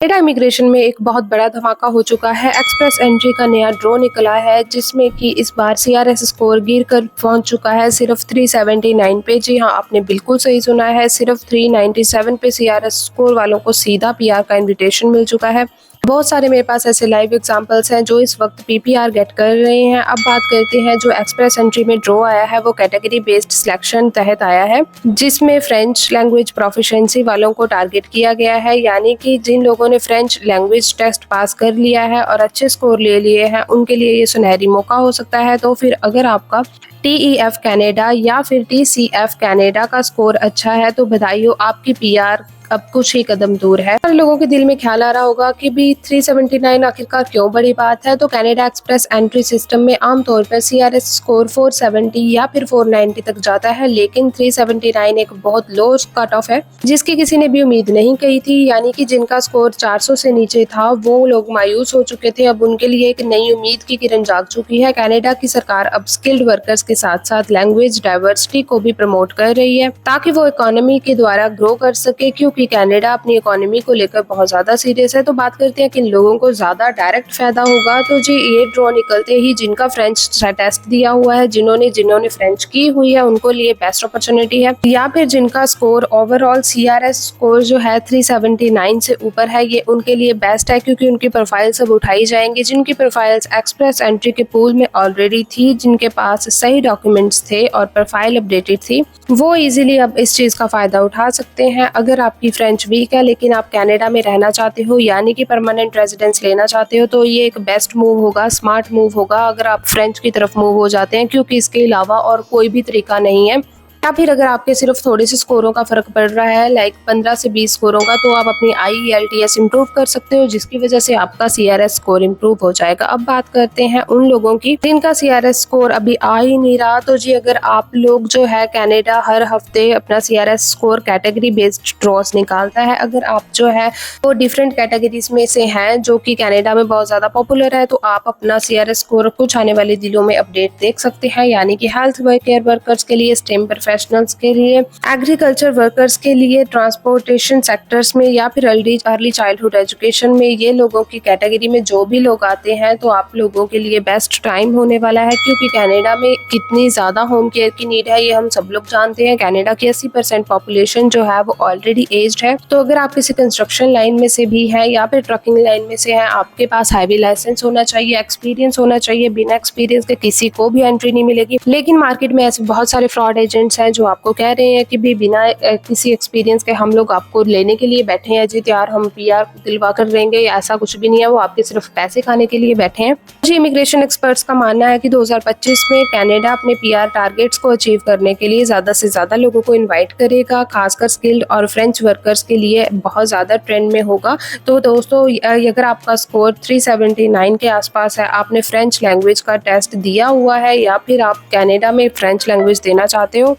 Canada immigration में एक बहुत बड़ा धमाका हो चुका है। एक्सप्रेस एंट्री का नया ड्रॉ निकला है जिसमें कि इस बार सीआरएस स्कोर गिर कर पहुंच चुका है सिर्फ 379 पे। जी हाँ, आपने बिल्कुल सही सुना है, सिर्फ 397 पे सीआरएस स्कोर वालों को सीधा पीआर का इन्विटेशन मिल चुका है। बहुत सारे मेरे पास ऐसे लाइव एग्जांपल्स हैं जो इस वक्त पीपीआर गेट कर रहे हैं। अब बात करते हैं जो एक्सप्रेस एंट्री में ड्रॉ आया है वो कैटेगरी बेस्ड सिलेक्शन तहत आया है, जिसमें फ्रेंच लैंग्वेज प्रोफिशिएंसी वालों को टारगेट किया गया है। यानी कि जिन लोगों ने फ्रेंच लैंग्वेज टेस्ट पास कर लिया है और अच्छे स्कोर ले लिए हैं उनके लिए ये सुनहरी मौका हो सकता है। तो फिर अगर आपका TEF कनाडा या फिर TCF कनाडा का स्कोर अच्छा है तो बधाई हो, आपकी पीआर अब कुछ ही कदम दूर है। पर लोगों के दिल में ख्याल आ रहा होगा कि भी 379 आखिरकार क्यों बड़ी बात है। तो कनाडा एक्सप्रेस एंट्री सिस्टम में आमतौर पर सीआरएस स्कोर 470 या फिर 490 तक जाता है, लेकिन 379 एक बहुत लो कट ऑफ है जिसकी किसी ने भी उम्मीद नहीं की थी। यानी कि जिनका स्कोर 400 से नीचे था वो लोग मायूस हो चुके थे। अब उनके लिए एक नई उम्मीद की किरण जाग चुकी है। कनाडा की सरकार अब स्किल्ड वर्कर्स के साथ साथ लैंग्वेज डाइवर्सिटी को भी प्रमोट कर रही है ताकि वो इकोनॉमी के द्वारा ग्रो कर सके, क्योंकि कनाडा अपनी इकोनॉमी को लेकर बहुत ज्यादा सीरियस है। तो बात करते हैं किन लोगों को ज्यादा डायरेक्ट फायदा होगा। तो जी, ये ड्रॉ निकलते ही जिनका फ्रेंच टेस्ट दिया हुआ है, जिन्होंने फ्रेंच की हुई है, उनको लिए बेस्ट अपॉर्चुनिटी है। या फिर जिनका स्कोर ओवरऑल सीआरएस स्कोर जो है 379 से ऊपर है, ये उनके लिए बेस्ट है क्योंकि उनकी प्रोफाइल सब उठाई जाएंगी। जिनकी प्रोफाइल्स एक्सप्रेस एंट्री के पूल में ऑलरेडी थी, जिनके पास सही डॉक्यूमेंट्स थे और प्रोफाइल अपडेटेड थी, वो इजीली अब इस चीज का फायदा उठा सकते हैं। अगर आपकी फ्रेंच वीक है लेकिन आप कनाडा में रहना चाहते हो यानी कि परमानेंट रेजिडेंस लेना चाहते हो तो ये एक बेस्ट मूव होगा, स्मार्ट मूव होगा अगर आप फ्रेंच की तरफ मूव हो जाते हैं, क्योंकि इसके अलावा और कोई भी तरीका नहीं है। या फिर अगर आपके सिर्फ थोड़े से स्कोरों का फर्क पड़ रहा है, लाइक 15 से 20 स्कोरों का, तो आप अपनी IELTS इंप्रूव कर सकते हो जिसकी वजह से आपका सीआरएस स्कोर इंप्रूव हो जाएगा। अब बात करते हैं उन लोगों की जिनका सीआरएस स्कोर अभी आ ही नहीं रहा। तो जी, अगर आप लोग जो है कनाडा हर हफ्ते अपना सीआरएस स्कोर कैटेगरी बेस्ड ड्रॉस निकालता है, अगर आप जो है वो डिफरेंट कैटेगरीज में से हैं जो कि कनाडा में बहुत ज्यादा पॉपुलर है, तो आप अपना सीआरएस स्कोर कुछ आने वाले दिनों में अपडेट देख सकते हैं। यानी कि हेल्थ केयर वर्कर्स के लिए, स्टेम प्रोफेशनल्स के लिए, एग्रीकल्चर वर्कर्स के लिए, ट्रांसपोर्टेशन सेक्टर्स में या फिर अर्ली चाइल्डहुड एजुकेशन में, ये लोगों की कैटेगरी में जो भी लोग आते हैं तो आप लोगों के लिए बेस्ट टाइम होने वाला है। क्योंकि कनाडा में कितनी ज्यादा होम केयर की नीड है ये हम सब लोग जानते हैं। कनाडा की 80% पॉपुलेशन जो है वो ऑलरेडी एज्ड है। तो अगर आप किसी कंस्ट्रक्शन लाइन में से भी है या फिर ट्रकिंग लाइन में से है, आपके पास हाईवे लाइसेंस होना चाहिए, एक्सपीरियंस होना चाहिए। बिना एक्सपीरियंस के किसी को भी एंट्री नहीं मिलेगी। लेकिन मार्केट में ऐसे बहुत सारे फ्रॉड एजेंट्स हैं जो आपको कह रहे हैं कि भी बिना किसी एक्सपीरियंस के हम लोग आपको लेने के लिए बैठे हैं जी, यार हम पीआर दिलवा कर देंगे। ऐसा कुछ भी नहीं है, वो आपके सिर्फ पैसे खाने के लिए बैठे हैं। जी, इमिग्रेशन एक्सपर्ट्स का मानना है कि 2025 में कनाडा अपने पीआर टारगेट्स को अचीव करने के लिए ज्यादा से ज्यादा लोगों को इन्वाइट करेगा, खासकर स्किल्ड और फ्रेंच वर्कर्स के लिए बहुत ज्यादा ट्रेंड में होगा। तो दोस्तों, अगर आपका स्कोर 379 के आसपास है, आपने फ्रेंच लैंग्वेज का टेस्ट दिया हुआ है या फिर आप कनाडा में फ्रेंच लैंग्वेज देना चाहते हो,